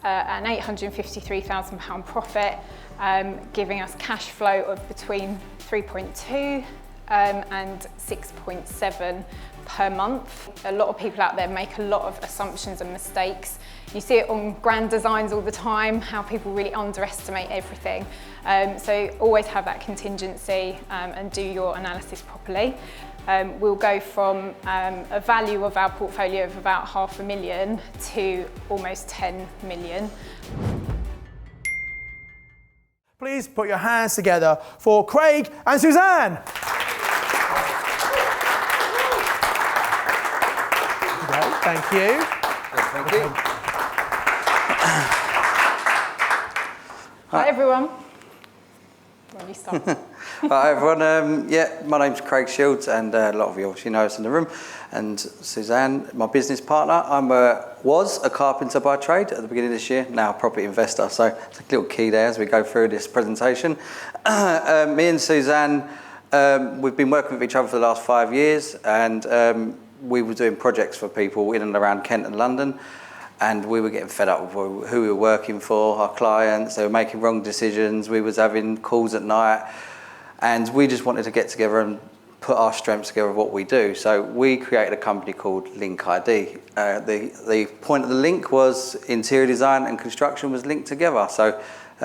an £853,000 profit, giving us cash flow of between 3.2 and 6.7 per month. A lot of people out there make a lot of assumptions and mistakes. You see it on grand designs all the time, how people really underestimate everything. So always have that contingency and do your analysis properly. We'll go from a value of our portfolio of about £500,000 to almost 10 million. Please put your hands together for Craig and Suzanne. Thank you. Thank you. Hi everyone. When you start. Hi everyone. My name's Craig Shields, and a lot of you obviously know us in the room. And Suzanne, my business partner. Was a carpenter by trade at the beginning of this year. Now a property investor. So it's a little key there as we go through this presentation. Me and Suzanne, we've been working with each other for the last 5 years, and we were doing projects for people in and around Kent and London, and we were getting fed up with who we were working for, our clients. They were making wrong decisions. We was having calls at night, and we just wanted to get together and put our strengths together of what we do. So we created a company called Link ID. The point of the link was interior design and construction was linked together. So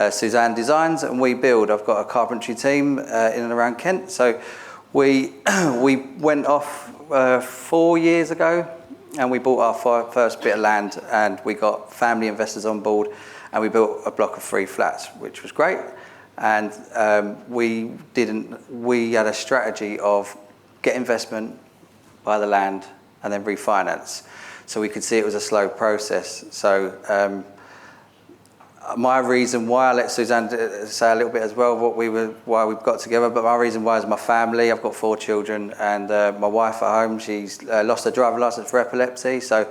Suzanne designs and we build. I've got a carpentry team in and around Kent. So we went off 4 years ago, and we bought our first bit of land, and we got family investors on board, and we built a block of 3 flats, which was great. And we had a strategy of get investment, buy the land, and then refinance. So we could see it was a slow process. So my reason why, I let Suzanne say a little bit as well why we've got together, but my reason why is my family. I've got 4 children, and my wife at home, she's lost her driving licence for epilepsy. So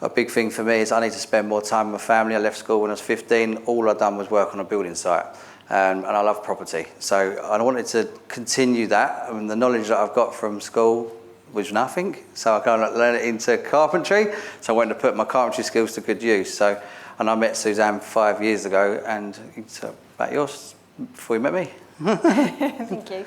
a big thing for me is I need to spend more time with my family. I left school when I was 15. All I'd done was work on a building site. And I love property. So I wanted to continue that. And the knowledge that I've got from school was nothing. So I kind of learned it into carpentry. So I wanted to put my carpentry skills to good use. And I met Suzanne 5 years ago, and it's about yours before you met me. Thank you.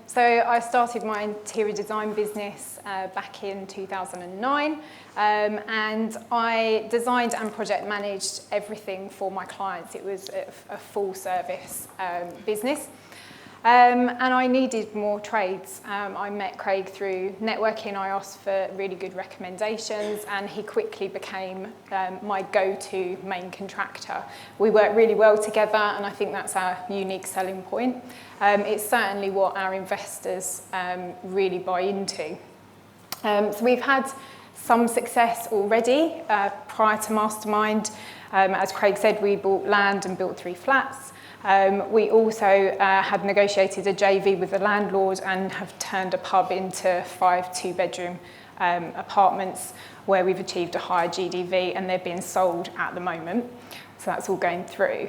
So I started my interior design business back in 2009, and I designed and project managed everything for my clients. It was a full service business. And I needed more trades. I met Craig through networking. I asked for really good recommendations, and he quickly became my go-to main contractor. We work really well together, and I think that's our unique selling point. It's certainly what our investors really buy into. So we've had some success already prior to Mastermind. As Craig said, we bought land and built 3 flats. We also had negotiated a JV with the landlord and have turned a pub into 5 2-bedroom apartments where we've achieved a higher GDV, and they're being sold at the moment. So that's all going through.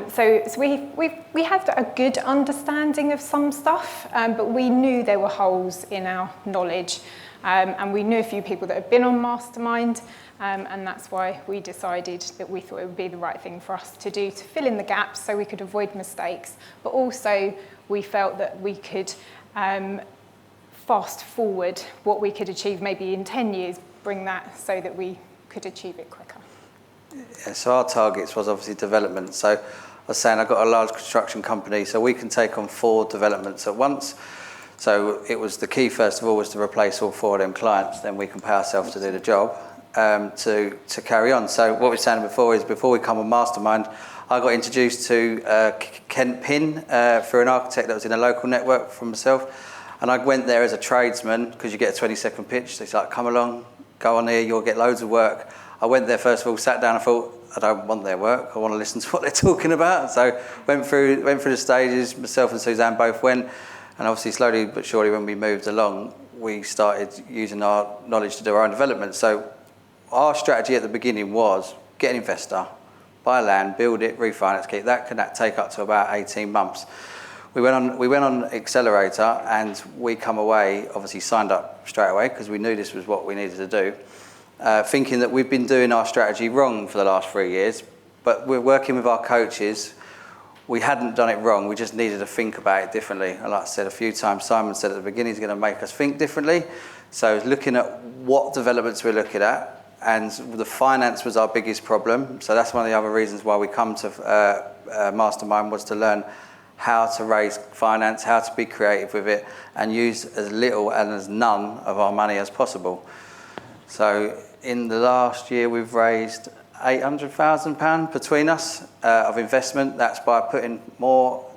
So we had a good understanding of some stuff, but we knew there were holes in our knowledge. And we knew a few people that had been on Mastermind, and that's why we decided that we thought it would be the right thing for us to do to fill in the gaps so we could avoid mistakes. But also we felt that we could fast forward what we could achieve maybe in 10 years, bring that so that we could achieve it quicker. Yeah, so our targets was obviously development. So I was saying I've got a large construction company, so we can take on 4 developments at once. So it was the key, first of all, was to replace all 4 of them clients. Then we can pay ourselves to do the job to carry on. So what we were saying before is, before we come on Mastermind, I got introduced to Kent Pin through an architect that was in a local network from myself. And I went there as a tradesman, because you get a 20-second pitch. So it's like, come along, go on here, you'll get loads of work. I went there first of all, sat down, I thought, I don't want their work, I want to listen to what they're talking about. So went through the stages, myself and Suzanne both went. And obviously, slowly but surely, when we moved along, we started using our knowledge to do our own development. So our strategy at the beginning was get an investor, buy land, build it, refinance, keep that. Can that take up to about 18 months? We went on Accelerator, and we come away, obviously signed up straight away because we knew this was what we needed to do. thinking that we've been doing our strategy wrong for the last 3 years, but we're working with our coaches. We hadn't done it wrong, we just needed to think about it differently. And like I said a few times, Simon said at the beginning, he's going to make us think differently. So looking at what developments we're looking at, and the finance was our biggest problem. So that's one of the other reasons why we come to Mastermind, was to learn how to raise finance, how to be creative with it, and use as little and as none of our money as possible. So in the last year, we've raised £800,000 between us of investment. That's by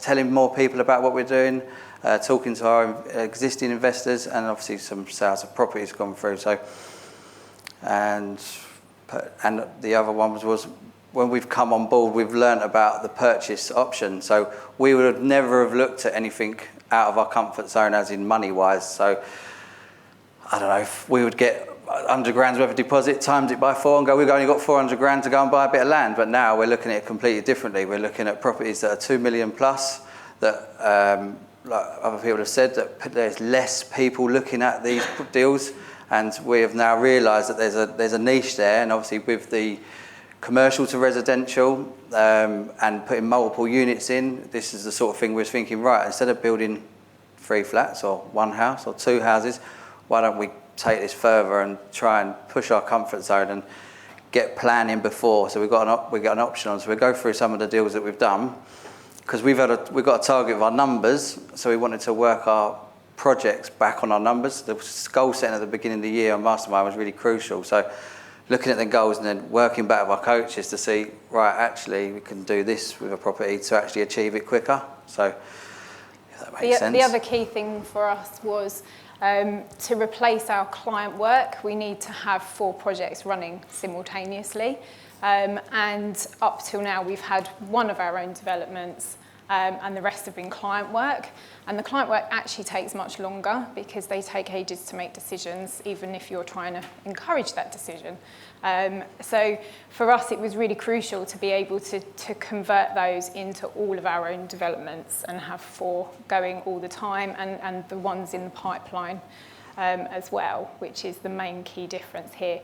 telling more people about what we're doing, talking to our existing investors, and obviously some sales of properties gone through. So, and the other one was when we've come on board, we've learnt about the purchase option. So we would have never have looked at anything out of our comfort zone, as in money-wise. So I don't know, if we would get 100 grand's worth of deposit, times it by 4 and go, we've only got 400 grand to go and buy a bit of land. But now we're looking at it completely differently. We're looking at properties that are 2 million plus, that like other people have said, that there's less people looking at these deals. And we have now realised that there's a niche there. And obviously with the commercial to residential and putting multiple units in, this is the sort of thing we're thinking, right, instead of building 3 flats or 1 house or 2 houses, why don't we take this further and try and push our comfort zone and get planning before. So we've got an option on. So we go through some of the deals that we've done, because we've got a target of our numbers. So we wanted to work our projects back on our numbers. The goal setting at the beginning of the year on Mastermind was really crucial. So looking at the goals and then working back with our coaches to see, right, actually we can do this with a property to actually achieve it quicker. So if that makes sense. The other key thing for us was to replace our client work, we need to have 4 projects running simultaneously. And up till now, we've had 1 of our own developments, and the rest have been client work. And the client work actually takes much longer, because they take ages to make decisions, even if you're trying to encourage that decision. So for us, it was really crucial to be able to convert those into all of our own developments and have 4 going all the time, and the ones in the pipeline as well, which is the main key difference here.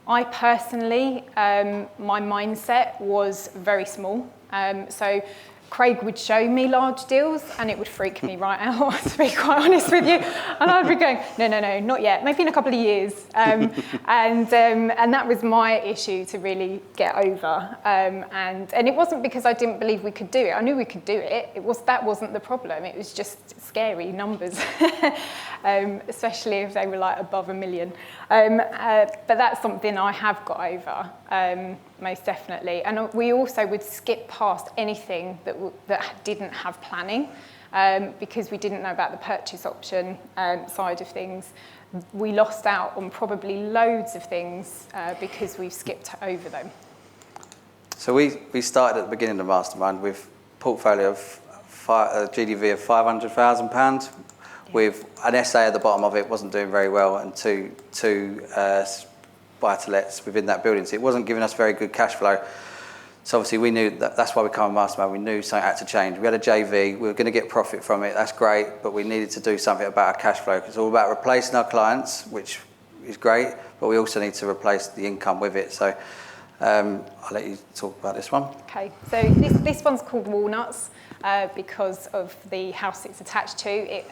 I personally, my mindset was very small. So Craig would show me large deals and it would freak me right out, to be quite honest with you. And I'd be going, no, not yet, maybe in a couple of years. And that was my issue to really get over. And it wasn't because I didn't believe we could do it. I knew we could do it. That wasn't the problem. It was just scary numbers, especially if they were like above $1 million. But that's something I have got over, most definitely. And we also would skip past anything that didn't have planning, because we didn't know about the purchase option side of things. We lost out on probably loads of things because we've skipped over them. So we started at the beginning of Mastermind with a portfolio of GDV of £500,000, with an SA at the bottom of it, wasn't doing very well, and two buy-to-lets within that building. So it wasn't giving us very good cash flow. So obviously we knew that's why we came on Mastermind. We knew something had to change. We had a JV, we were going to get profit from it, that's great, but we needed to do something about our cash flow. It's all about replacing our clients, which is great, but we also need to replace the income with it. So I'll let you talk about this one. Okay, so this one's called Walnuts because of the house it's attached to.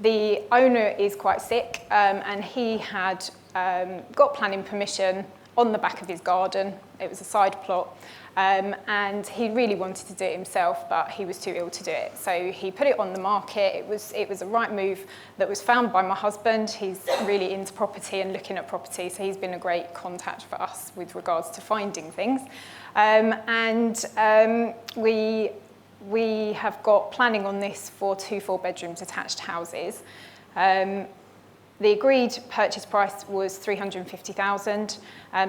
The owner is quite sick, and he had got planning permission on the back of his garden. It was a side plot, and he really wanted to do it himself, but he was too ill to do it. So he put it on the market. It was a right move that was found by my husband. He's really into property and looking at property, so he's been a great contact for us with regards to finding things. We have got planning on this for 2 4-bedroom detached houses. The agreed purchase price was $350,000.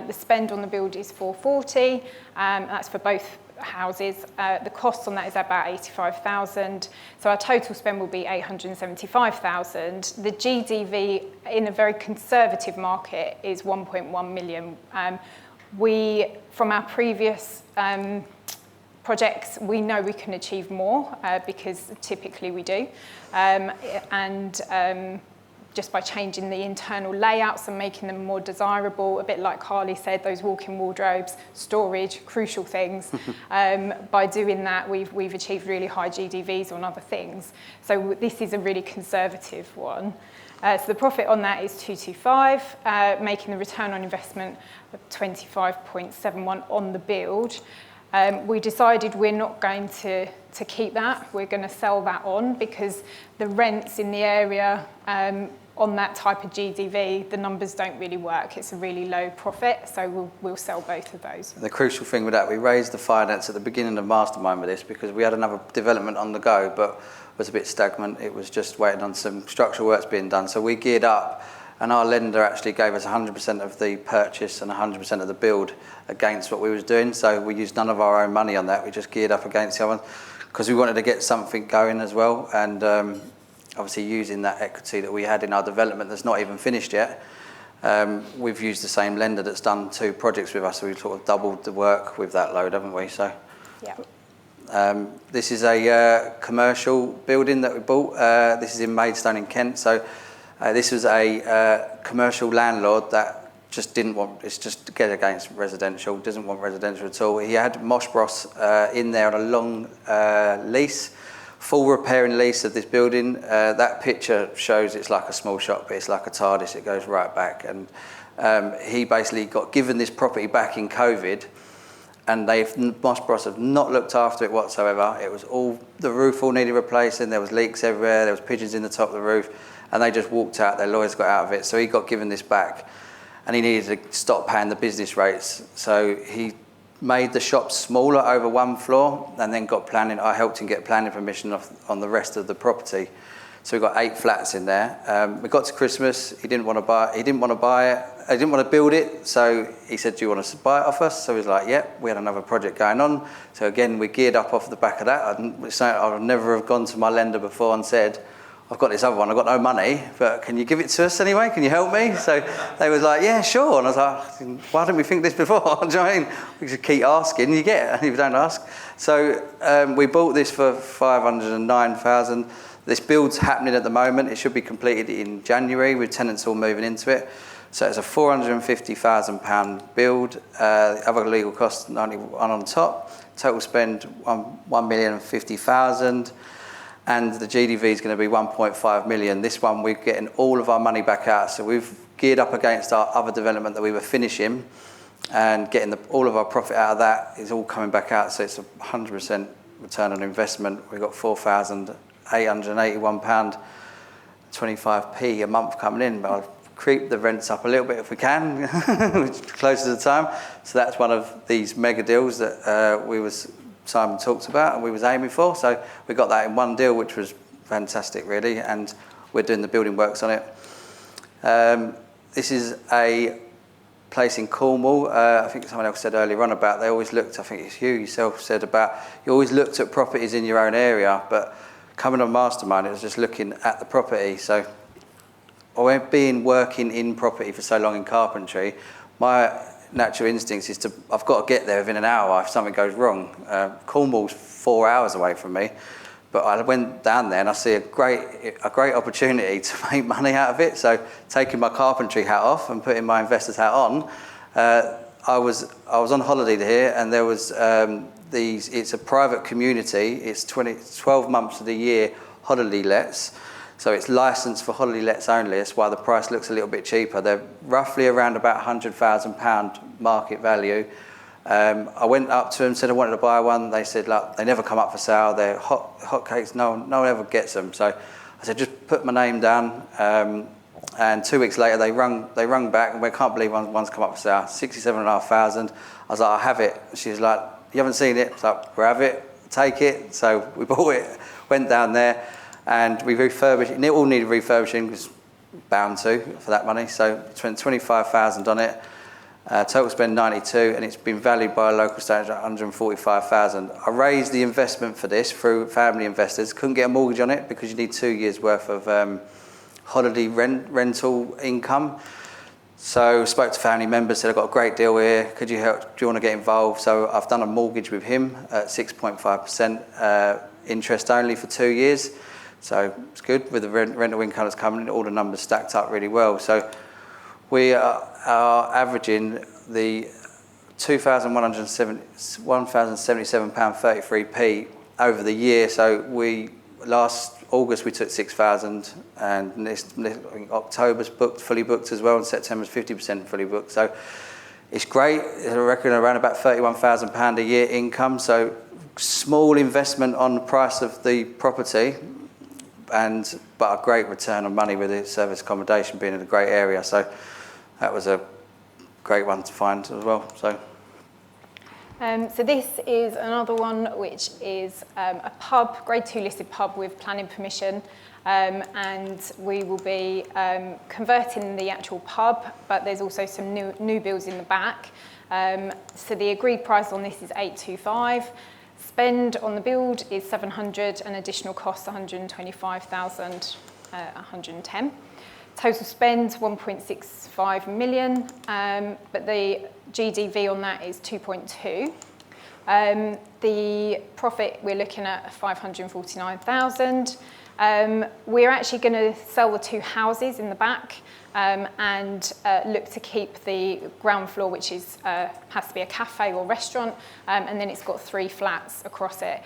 The spend on the build is $440,000. That's for both houses. The cost on that is about $85,000. So our total spend will be $875,000. The GDV in a very conservative market is 1.1 million. From our previous projects, we know we can achieve more because typically we do. just by changing the internal layouts and making them more desirable, a bit like Carly said, those walk-in wardrobes, storage, crucial things. By doing that, we've achieved really high GDVs on other things. So this is a really conservative one. So the profit on that is 225, making the return on investment of 25.71 on the build. We decided we're not going to keep that. We're going to sell that on because the rents in the area on that type of GDV, the numbers don't really work. It's a really low profit, so we'll sell both of those. The crucial thing with that, we raised the finance at the beginning of Mastermind with this because we had another development on the go, but was a bit stagnant. It was just waiting on some structural works being done. So we geared up, and our lender actually gave us 100% of the purchase and 100% of the build against what we was doing. So we used none of our own money on that. We just geared up against the other one because we wanted to get something going as well. And obviously using that equity that we had in our development that's not even finished yet, we've used the same lender that's done 2 projects with us. So we've sort of doubled the work with that load, haven't we? So. Yeah. This is a commercial building that we bought. This is in Maidstone in Kent. So this was a commercial landlord that just didn't want, it's just to get against residential, doesn't want residential at all. He had Mosh Bros in there on a long lease, full repairing lease of this building. That picture shows it's like a small shop, but it's like a TARDIS, it goes right back. And he basically got given this property back in COVID, and Mosh Bros have not looked after it whatsoever. It was all, the roof all needed replacing, there was leaks everywhere, there was pigeons in the top of the roof, and they just walked out, their lawyers got out of it. So he got given this back, and he needed to stop paying the business rates. So he made the shop smaller over one floor, and then got planning, I helped him get planning permission on the rest of the property. So we got 8 flats in there. We got to Christmas, he didn't want to buy it, he didn't want to build it, so he said, do you want to buy it off us? So he was like, yep, we had another project going on. So again, we geared up off the back of that. I would never have gone to my lender before and said, I've got this other one, I've got no money, but can you give it to us anyway? Can you help me? So they was like, yeah, sure. And I was like, why didn't we think this before? Do you know what I mean? We just keep asking, you get it, if you don't ask. So we bought this for 509,000. This build's happening at the moment. It should be completed in January with tenants all moving into it. So it's a £450,000 build. Other legal costs 91 on top. Total spend 1,050,000, and the GDV is going to be 1.5 million. This one we're getting all of our money back out. So we've geared up against our other development that we were finishing, and getting all of our profit out of that is all coming back out. So it's a 100% return on investment. We've got £4,881, 25p a month coming in. But I'll creep the rents up a little bit if we can, closer to the time. So that's one of these mega deals that Simon talked about and we was aiming for. So we got that in one deal, which was fantastic really, and we're doing the building works on it. This is a place in Cornwall. I think someone else said earlier on about they always looked, I think it's you yourself said about, you always looked at properties in your own area, but coming on Mastermind, it was just looking at the property. So working in property for so long in carpentry, my natural instincts is I've got to get there within an hour if something goes wrong. Cornwall's 4 hours away from me, but I went down there and I see a great opportunity to make money out of it. So taking my carpentry hat off and putting my investor's hat on, I was on holiday here, and there was it's a private community. It's 12 months of the year holiday lets. So it's licensed for holiday lets only. That's why the price looks a little bit cheaper. They're roughly around about £100,000 market value. I went up to them, said I wanted to buy one. They said, look, they never come up for sale. They're hot cakes. No one ever gets them. So I said, just put my name down. And 2 weeks later, they rung back, and we can't believe one's come up for sale. 67,500. I was like, I have it. She was like, you haven't seen it? I was like, grab it, take it. So we bought it, went down there, and we refurbished it. It all needed refurbishing, because bound to for that money. So spent 25,000 on it. Total spend 92, and it's been valued by a local estate agent at 145,000. I raised the investment for this through family investors. Couldn't get a mortgage on it because you need 2 years worth of holiday rental income. So spoke to family members, said I've got a great deal here. Could you help? Do you want to get involved? So I've done a mortgage with him at 6.5% interest only for 2 years. So it's good with the rental income that's coming in, all the numbers stacked up really well. So we are averaging the £1,077.33p over the year. So last August we took 6,000, and I think October's fully booked as well, and September's 50% fully booked. So it's great. I reckon around about £31,000 a year income. So small investment on the price of the property, but a great return on money with the service accommodation being in a great area. So that was a great one to find as well. So this is another one, which is a pub, Grade 2 listed pub with planning permission, and we will be converting the actual pub, but there's also some new builds in the back. So the agreed price on this is 825. Spend on the build is 700, and additional costs 125,110. Total spend 1.65 million, but the GDV on that is 2.2. The profit we're looking at 549,000. We're actually going to sell the 2 houses in the back and look to keep the ground floor, which has to be a cafe or restaurant, and then it's got 3 flats across it.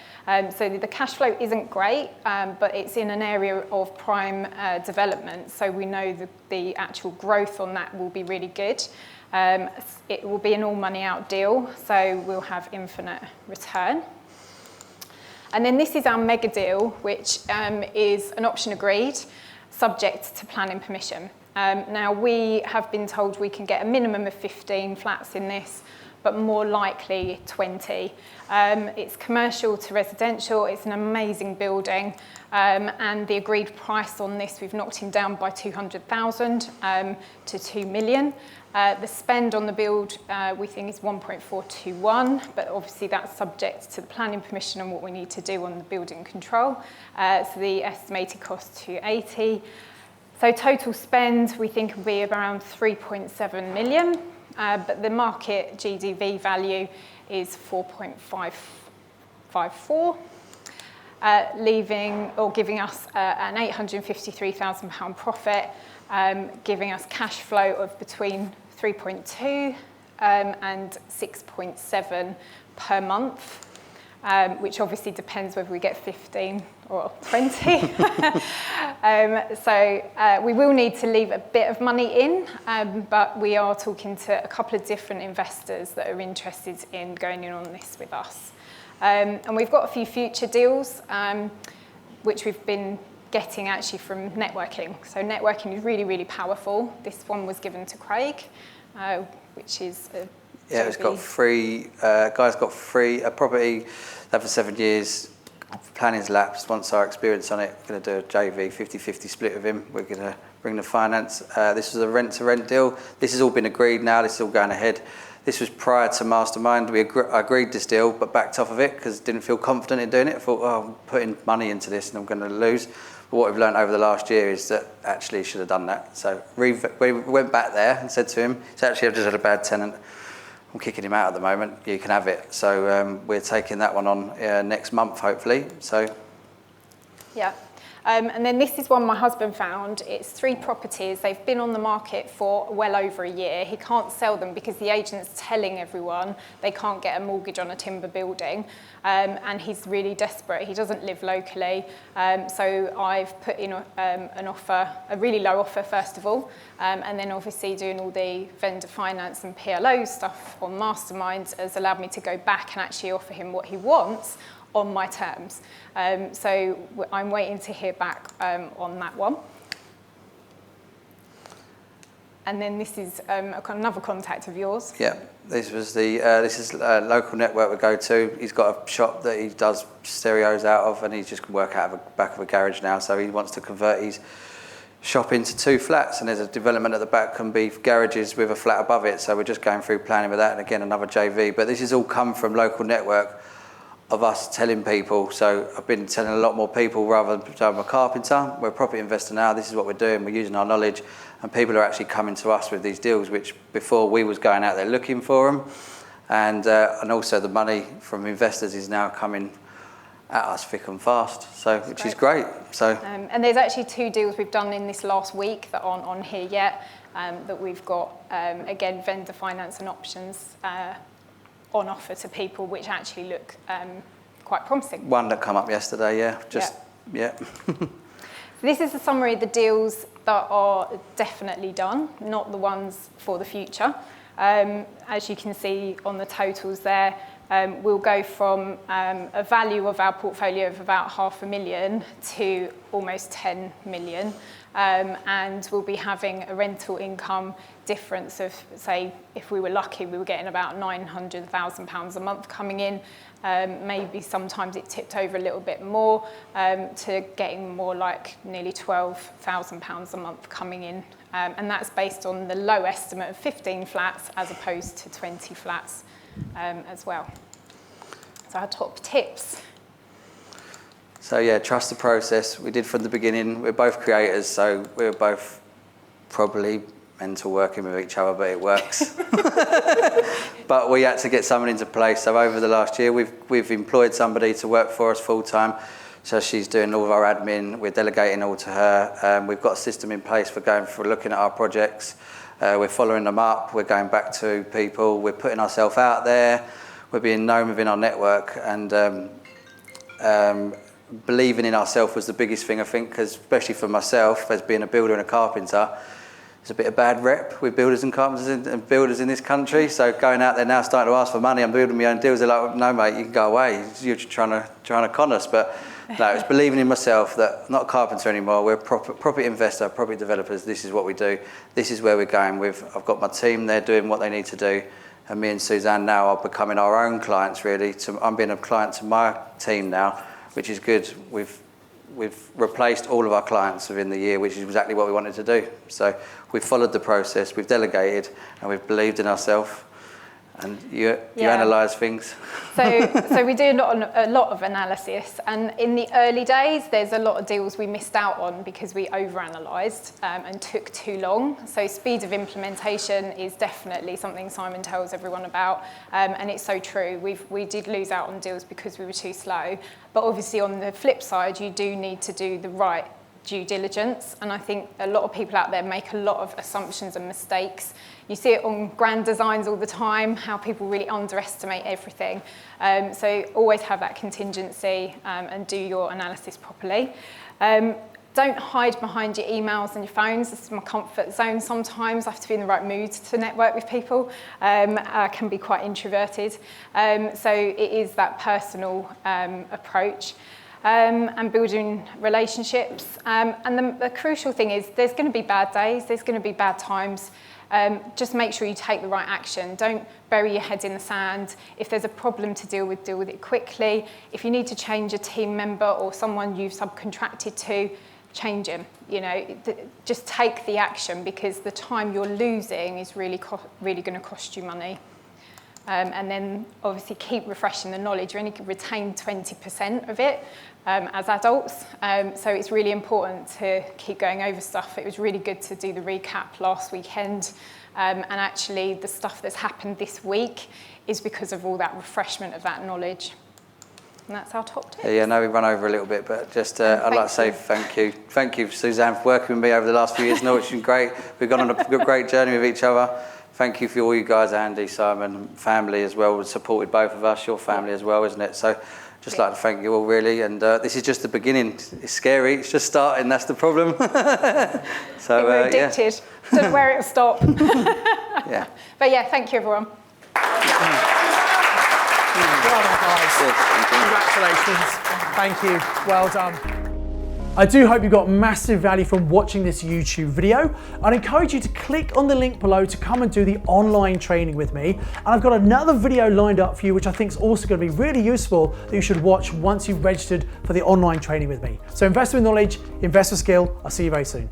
So the cash flow isn't great, but it's in an area of prime development, so we know the actual growth on that will be really good. It will be an all money out deal, so we'll have infinite return. And then this is our mega deal, which is an option agreed, subject to planning permission. Now, we have been told we can get a minimum of 15 flats in this, but more likely 20. It's commercial to residential, it's an amazing building, and the agreed price on this, we've knocked him down by 200,000 to 2 million. The spend on the build we think is 1.421, but obviously that's subject to the planning permission and what we need to do on the building control. So the estimated cost 280. So total spend we think will be around 3.7 million, but the market GDV value is 4.554, giving us an £853,000 profit, giving us cash flow of between 3.2 and 6.7 per month, which obviously depends whether we get 15 or 20. So we will need to leave a bit of money in, but we are talking to a couple of different investors that are interested in going in on this with us. And we've got a few future deals, which we've been getting actually from networking. So networking is really, really powerful. This one was given to Craig, which is it's got free, guy's got free, a property that for 7 years, planning's lapsed. Once our experience on it, we're going to do a JV 50-50 split with him. We're going to bring the finance. This was a rent-to-rent deal. This has all been agreed now, this is all going ahead. This was prior to Mastermind. I agreed this deal, but backed off of it because didn't feel confident in doing it. I thought, I'm putting money into this and I'm going to lose. But what we've learned over the last year is that actually you should have done that. So we went back there and said to him, it's actually, I've just had a bad tenant. I'm kicking him out at the moment. You can have it. So we're taking that one on next month, hopefully. So. Yeah. And then this is one my husband found. It's 3 properties. They've been on the market for well over a year. He can't sell them because the agent's telling everyone they can't get a mortgage on a timber building. And he's really desperate. He doesn't live locally. So I've put in an offer, a really low offer first of all, and then obviously doing all the vendor finance and PLO stuff on Mastermind has allowed me to go back and actually offer him what he wants on my terms. So I'm waiting to hear back on that one. And then this is another contact of yours. Yeah, this is a local network we go to. He's got a shop that he does stereos out of, and he's just work out of the back of a garage now. So he wants to convert his shop into 2 flats, and there's a development at the back can be garages with a flat above it. So we're just going through planning with that, and again another JV. But this has all come from local network of us telling people. So I've been telling a lot more people rather than I'm a carpenter. We're a property investor now. This is what we're doing. We're using our knowledge, and people are actually coming to us with these deals, which before we was going out there looking for them, and also the money from investors is now coming at us thick and fast, so which is great. So and there's actually 2 deals we've done in this last week that aren't on here yet, that we've got, again, vendor finance and options on offer to people, which actually look quite promising. One that come up yesterday, yeah. This is a summary of the deals that are definitely done, not the ones for the future. As you can see on the totals there, we'll go from a value of our portfolio of about £500,000 to almost 10 million. And we'll be having a rental income difference of, say, if we were lucky, we were getting about £900,000 a month coming in. Maybe sometimes it tipped over a little bit more to getting more like nearly £12,000 a month coming in. And that's based on the low estimate of 15 flats as opposed to 20 flats as well. So our top tips. So yeah, trust the process. We did from the beginning. We're both creators, so we're both probably mental working with each other, but it works. But we had to get someone into place. So over the last year, we've employed somebody to work for us full time. So she's doing all of our admin. We're delegating all to her. We've got a system in place for looking at our projects. We're following them up. We're going back to people. We're putting ourselves out there. We're being known within our network, and believing in ourselves was the biggest thing, I think, because especially for myself, as being a builder and a carpenter, it's a bit of bad rep with builders and carpenters and builders in this country. So going out there now, starting to ask for money, I'm building my own deals. They're like, no, mate, you can go away. You're trying to con us. But no, it's believing in myself that I'm not a carpenter anymore. We're a property investor, property developers. This is what we do. This is where we're going with. I've got my team there doing what they need to do. And me and Suzanne now are becoming our own clients, really. I'm being a client to my team now, which is good. We've replaced all of our clients within the year, which is exactly what we wanted to do. So we've followed the process, we've delegated, and we've believed in ourselves. And you analyse things. So we do a lot of analysis, and in the early days, there's a lot of deals we missed out on because we overanalysed and took too long. So speed of implementation is definitely something Simon tells everyone about, and it's so true. We did lose out on deals because we were too slow, but obviously on the flip side, you do need to do the right due diligence, and I think a lot of people out there make a lot of assumptions and mistakes. You see it on grand designs all the time, how people really underestimate everything. So always have that contingency and do your analysis properly. Don't hide behind your emails and your phones. This is my comfort zone sometimes. I have to be in the right mood to network with people. I can be quite introverted. So it is that personal approach. And building relationships. And the crucial thing is there's going to be bad days, there's going to be bad times. Just make sure you take the right action. Don't bury your head in the sand. If there's a problem to deal with it quickly. If you need to change a team member or someone you've subcontracted to, change him. Just take the action, because the time you're losing is really going to cost you money. And then obviously keep refreshing the knowledge. You only can retain 20% of it as adults. So it's really important to keep going over stuff. It was really good to do the recap last weekend. And actually the stuff that's happened this week is because of all that refreshment of that knowledge. And that's our top tips. Yeah, I know we run over a little bit, but just I'd like to say thank you. Thank you, Suzanne, for working with me over the last few years. No, it's been great. We've gone on a great journey with each other. Thank you for all you guys, Andy, Simon, family as well. We've supported both of us, your family as well, isn't it? So just like to thank you all, really. And this is just the beginning. It's scary. It's just starting. That's the problem. So we're addicted. Don't know where it'll stop. Yeah. But yeah, thank you, everyone. Well done, guys. Congratulations. Thank you. Well done. I do hope you got massive value from watching this YouTube video. I'd encourage you to click on the link below to come and do the online training with me. And I've got another video lined up for you, which I think is also going to be really useful, that you should watch once you've registered for the online training with me. So invest with knowledge, invest with skill. I'll see you very soon.